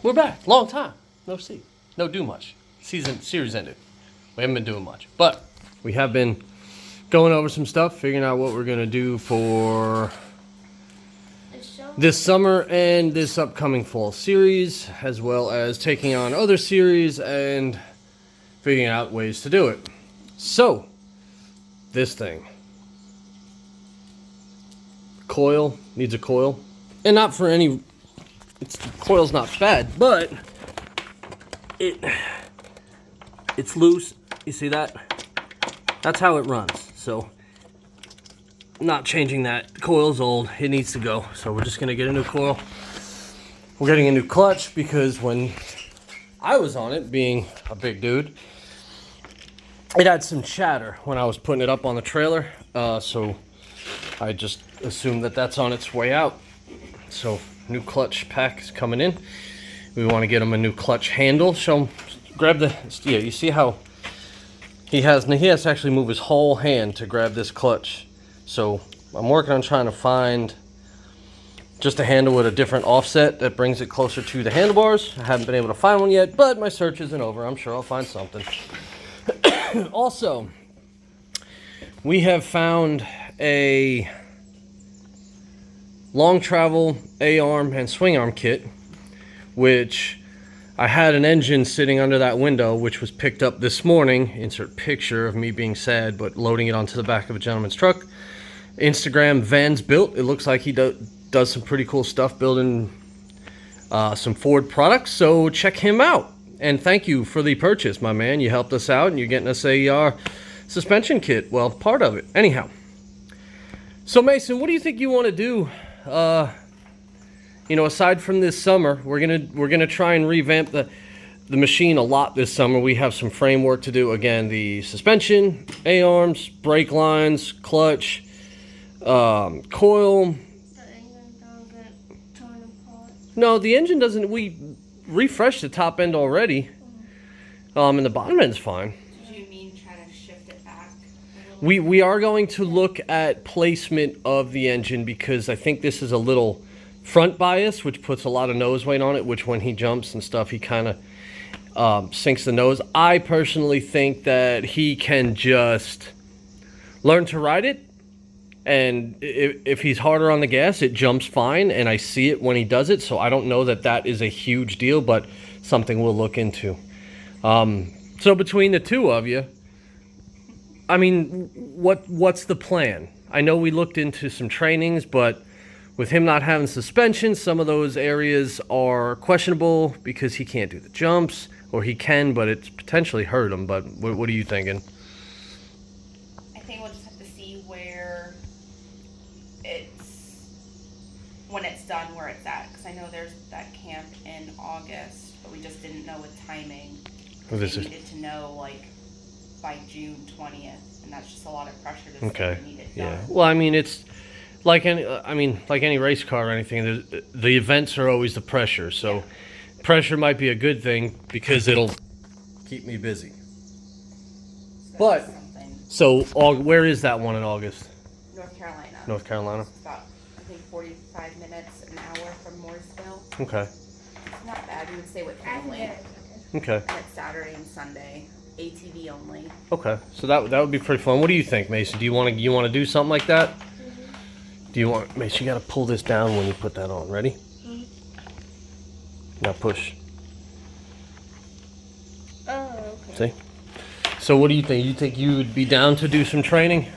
We're back. Long time. No see. No do much. Series ended. We haven't been doing much. But we have been going over some stuff, figuring out what we're going to do for this summer and this upcoming fall series, as well as taking on other series and figuring out ways to do it. So, this thing. Coil. Needs a coil. And not for any... the coil's not bad, but it's loose. You see that? That's how it runs. So, not changing that. Coil's old. It needs to go. So we're just gonna get a new coil. We're getting a new clutch because when I was on it, being a big dude, it had some chatter when I was putting it up on the trailer. So I just assumed that that's on its way out. So new clutch pack is coming in. We want to get him a new clutch handle. So grab the, yeah, you see how he has to actually move his whole hand to grab this clutch. So I'm working on trying to find just a handle with a different offset that brings it closer to the handlebars. I haven't been able to find one yet, but my search isn't over. I'm sure I'll find something. Also, we have found a long travel A-arm and swing arm kit, which I had an engine sitting under that window, which was picked up this morning. Insert picture of me being sad, but loading it onto the back of a gentleman's truck. Instagram Vans Built. It looks like he does some pretty cool stuff building some Ford products, so check him out. And thank you for the purchase, my man. You helped us out and you're getting us a suspension kit. Well, part of it. Anyhow. So Mason, what do you think you want to do? You know, aside from this summer, we're gonna try and revamp the machine a lot this summer. We have some framework to do. Again, the suspension, A-arms, brake lines, clutch, coil. The engine don't get torn apart. No, the engine doesn't. We refreshed the top end already. And the bottom end's fine. Do you mean try to shift it back? We are going to look at placement of the engine because I think this is a little front bias, which puts a lot of nose weight on it, which when he jumps and stuff, he kind of sinks the nose. I personally think that he can just learn to ride it. And if he's harder on the gas, it jumps fine. And I see it when he does it. So I don't know that that is a huge deal, but something we'll look into. So between the two of you, I mean, what's the plan? I know we looked into some trainings, but with him not having suspension, some of those areas are questionable because he can't do the jumps, or he can, but it's potentially hurt him. But what are you thinking? I think we'll just have to see where when it's done, where it's at. Because I know there's that camp in August, but we just didn't know with timing. Well, We needed to know, like, by June 20th, and that's just a lot of pressure to Okay. say we need it done. Yeah. Well, I mean, it's like any race car or anything. The events are always the pressure. So, pressure might be a good thing because it'll keep me busy. So But that's something. so where is that one in August? North Carolina. North Carolina. It's about, I think, 45 minutes, an hour from Mooresville. Okay. It's not bad. We would stay with I can family. get it. Okay. And it's Saturday and Sunday. ATV only. Okay. So that would be pretty fun. What do you think, Mason? Do you want to do something like that? Do you want, Mason? You got to pull this down when you put that on. Ready? Now push. Oh, okay. See? So what do you think? You think you would be down to do some training?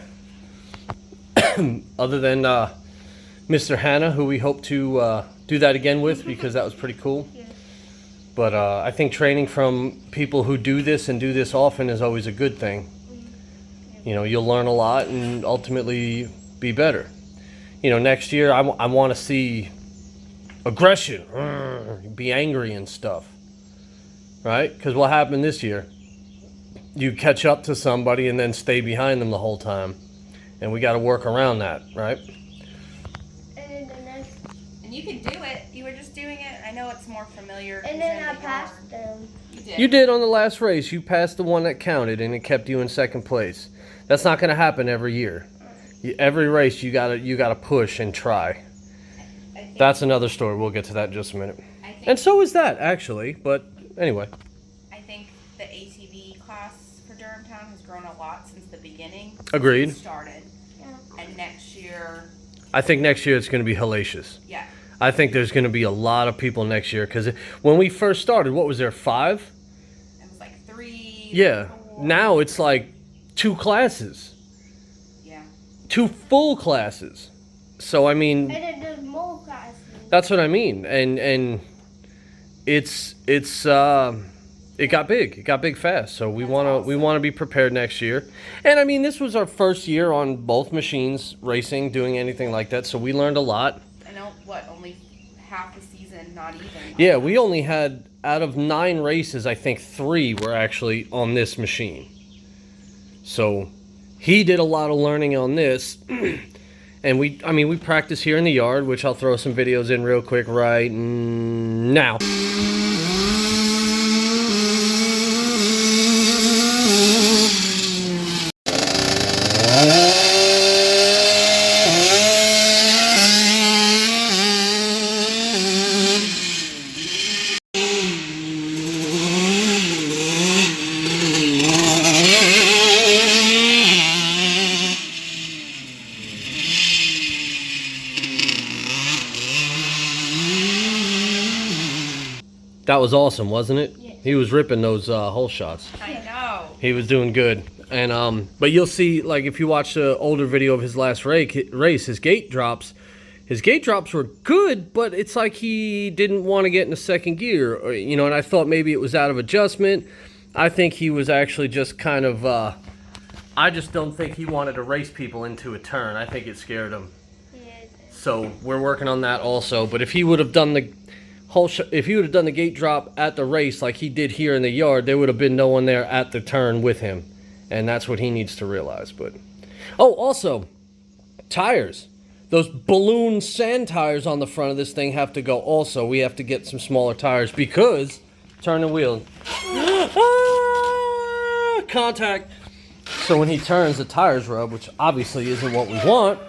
Other than Mr. Hannah, who we hope to do that again with because that was pretty cool. Yeah. But I think training from people who do this and do this often is always a good thing. You know, you'll learn a lot and ultimately be better. You know, next year I want to see aggression, be angry and stuff, right? Because what happened this year? You catch up to somebody and then stay behind them the whole time. And we got to work around that, right? And then the next, And you can do it. You were just doing it. I know it's more familiar. and then I passed them. You did. You did on the last race. You passed the one that counted and it kept you in second place. That's not going to happen every year. Every race you gotta push and try. I think, That's another story. We'll get to that in just a minute. I think And so is that, actually. But anyway. I think the ATV class for Durham Town has grown a lot since the beginning. Agreed. It started. Yeah. And next year, I think next year it's going to be hellacious. yeah. I think there's going to be a lot of people next year. Because when we first started, what was there, 5? It was like 3. Yeah. 4. Now it's like 2 classes. Yeah. 2 full classes. So, I mean, And then there's more classes. that's what I mean. And it got big. It got big fast. So we want to be prepared next year. And I mean, this was our first year on both machines racing, doing anything like that. So we learned a lot. I know, only half the season, not even. Yeah, we only had, out of 9 races, I think 3 were actually on this machine. So he did a lot of learning on this. And we practice here in the yard, which I'll throw some videos in real quick right now. That was awesome, wasn't it? Yeah. He was ripping those hole shots. I know. He was doing good. And but you'll see, like, if you watch the older video of his last race, his gate drops were good, but it's like he didn't want to get in the second gear, or, and I thought maybe it was out of adjustment. I think he was actually just kind of, I just don't think he wanted to race people into a turn. I think it scared him. Yeah. So we're working on that also. But if he would have done the if he would have done the gate drop at the race like he did here in the yard, there would have been no one there at the turn with him. And that's what he needs to realize. But also, tires. Those balloon sand tires on the front of this thing have to go also. We have to get some smaller tires because, turn the wheel. Contact. So when he turns, the tires rub, which obviously isn't what we want.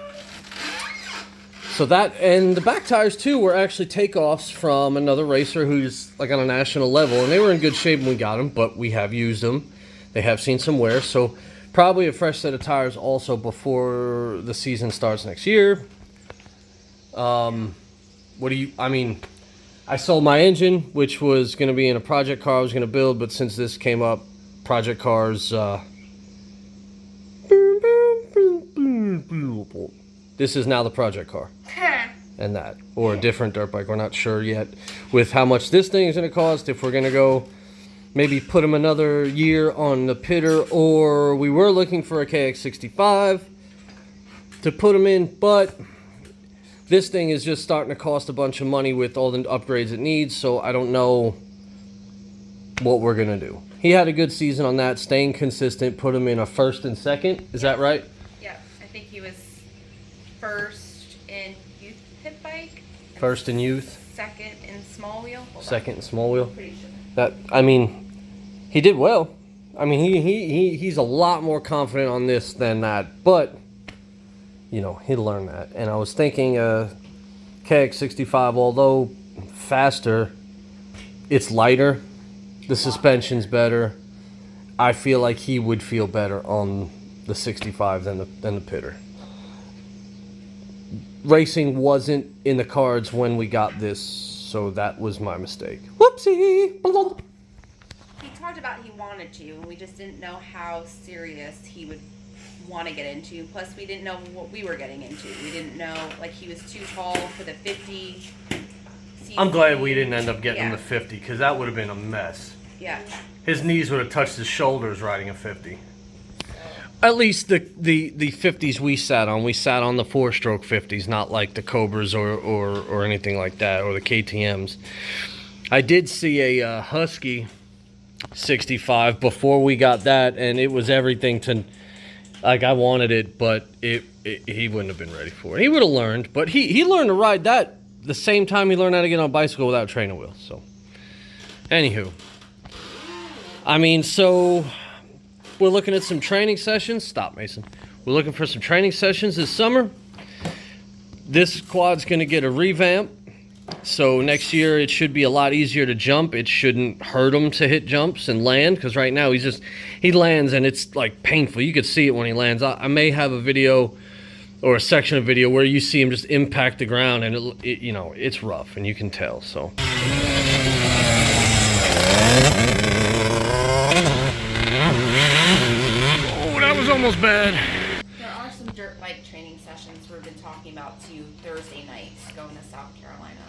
So that, and the back tires too were actually takeoffs from another racer who's like on a national level, and they were in good shape when we got them, but we have used them. They have seen some wear, so probably a fresh set of tires also before the season starts next year. I sold my engine, which was going to be in a project car I was going to build, but since this came up, project cars, this is now the project car. And that, or a different dirt bike. We're not sure yet with how much this thing is going to cost, if we're going to go maybe put him another year on the pitter, or we were looking for a KX65 to put him in, but this thing is just starting to cost a bunch of money with all the upgrades it needs, so I don't know what we're going to do. He had a good season on that, staying consistent, put him in a first and second. Is that right? Yeah, I think he was first in youth pit bike. First in youth, Second in small wheel. Hold on. second in small wheel. Pretty sure. That, he did well. He's a lot more confident on this than that, but he'll learn that. And I was thinking KX65, although faster, it's lighter, the suspension's better. I feel like he would feel better on the 65 than the pitter. Racing wasn't in the cards when we got this, so that was my mistake. Whoopsie! He talked about he wanted to, and we just didn't know how serious he would want to get into. Plus, we didn't know what we were getting into. We didn't know, he was too tall for the 50. I'm glad we didn't end up getting Yeah. the 50, because that would have been a mess. Yeah. His knees would have touched his shoulders riding a 50. At least the 50s we sat on the 4-stroke 50s, not like the Cobras or anything like that, or the KTMs. I did see a Husky 65 before we got that, and it was everything to, I wanted it, but he wouldn't have been ready for it. He would have learned, but he learned to ride that the same time he learned how to get on a bicycle without training wheels. So, anywho, so we're looking at some training sessions. Stop, Mason. We're looking for some training sessions this summer. This quad's going to get a revamp. So next year it should be a lot easier to jump. It shouldn't hurt him to hit jumps and land, because right now he lands and it's like painful. You could see it when he lands. I may have a video or a section of video where you see him just impact the ground, and it you know, it's rough and you can tell. So oh, that was almost bad. There are some dirt bike training sessions we've been talking about too, Thursday nights, going to South Carolina.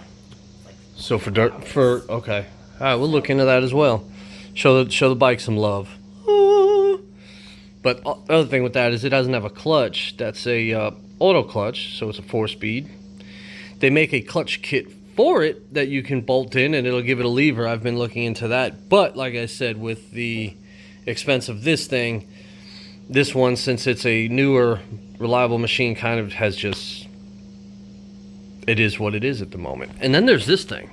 Like So okay, all right, we'll look into that as well. Show the bike some love. But the other thing with that is it doesn't have a clutch. That's a auto clutch, so it's a 4-speed. They make a clutch kit for it that you can bolt in, and it'll give it a lever. I've been looking into that. But like I said, with the expense of this thing, this one, since it's a newer, reliable machine, kind of has just, it is what it is at the moment. And then there's this thing.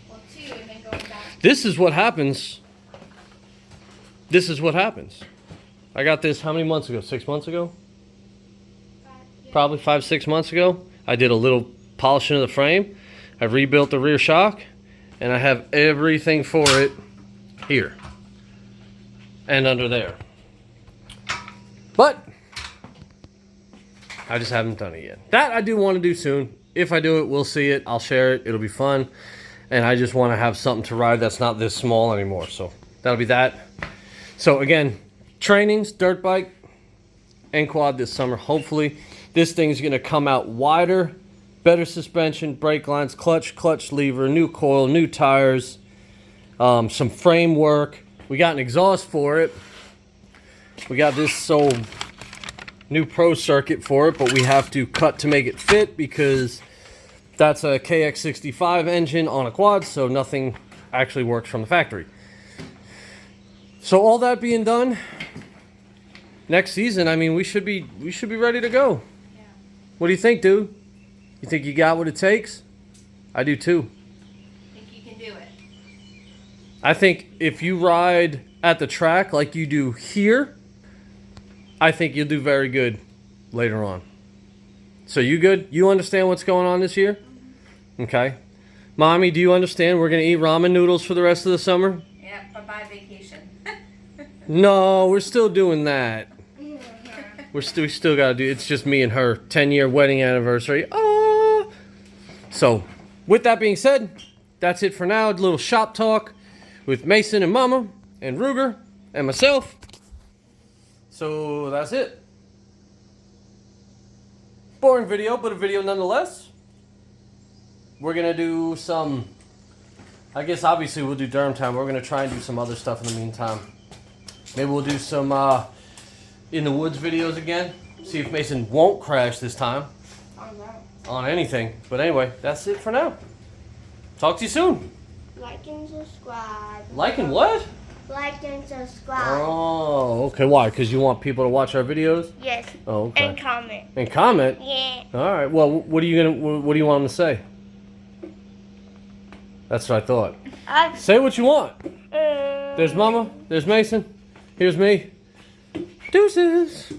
well, too, and then going back. This is what happens. This is what happens. I got this how many months ago? 6 months ago? Probably 5-6 months ago. I did a little polishing of the frame. I rebuilt the rear shock, and I have everything for it here and under there. But I just haven't done it yet. That I do want to do soon. If I do it, we'll see it. I'll share it. It'll be fun. And I just want to have something to ride that's not this small anymore. So that'll be that. So again, trainings, dirt bike, and quad this summer. Hopefully this thing's going to come out wider, better suspension, brake lines, clutch lever, new coil, new tires, some frame work. We got an exhaust for it. We got this new pro circuit for it, but we have to cut to make it fit because that's a KX65 engine on a quad, so nothing actually works from the factory. So all that being done, next season, I mean, we should be ready to go. Yeah. What do you think, dude? You think you got what it takes? I do too. I think you can do it. I think if you ride at the track like you do here, I think you'll do very good later on. So you good? You understand what's going on this year? Okay. Mommy, do you understand we're going to eat ramen noodles for the rest of the summer? Yeah, bye-bye vacation. No, we're still doing that. We still got to do, it's just me and her 10-year wedding anniversary. Oh. So, with that being said, that's it for now. A little shop talk with Mason and Mama and Ruger and myself. So, that's it. Boring video, but a video nonetheless. We're going to do some, I guess obviously we'll do Durham Town. We're going to try and do some other stuff in the meantime. Maybe we'll do some in the woods videos again. See if Mason won't crash this time on anything. But anyway, that's it for now. Talk to you soon. Like and subscribe. Like and what? Like and subscribe. Oh, okay. Why? Because you want people to watch our videos? Yes. Oh, okay. And comment. And comment? Yeah. All right. Well, what do you want them to say? That's what I thought. Say what you want. There's Mama. There's Mason. Here's me. Deuces.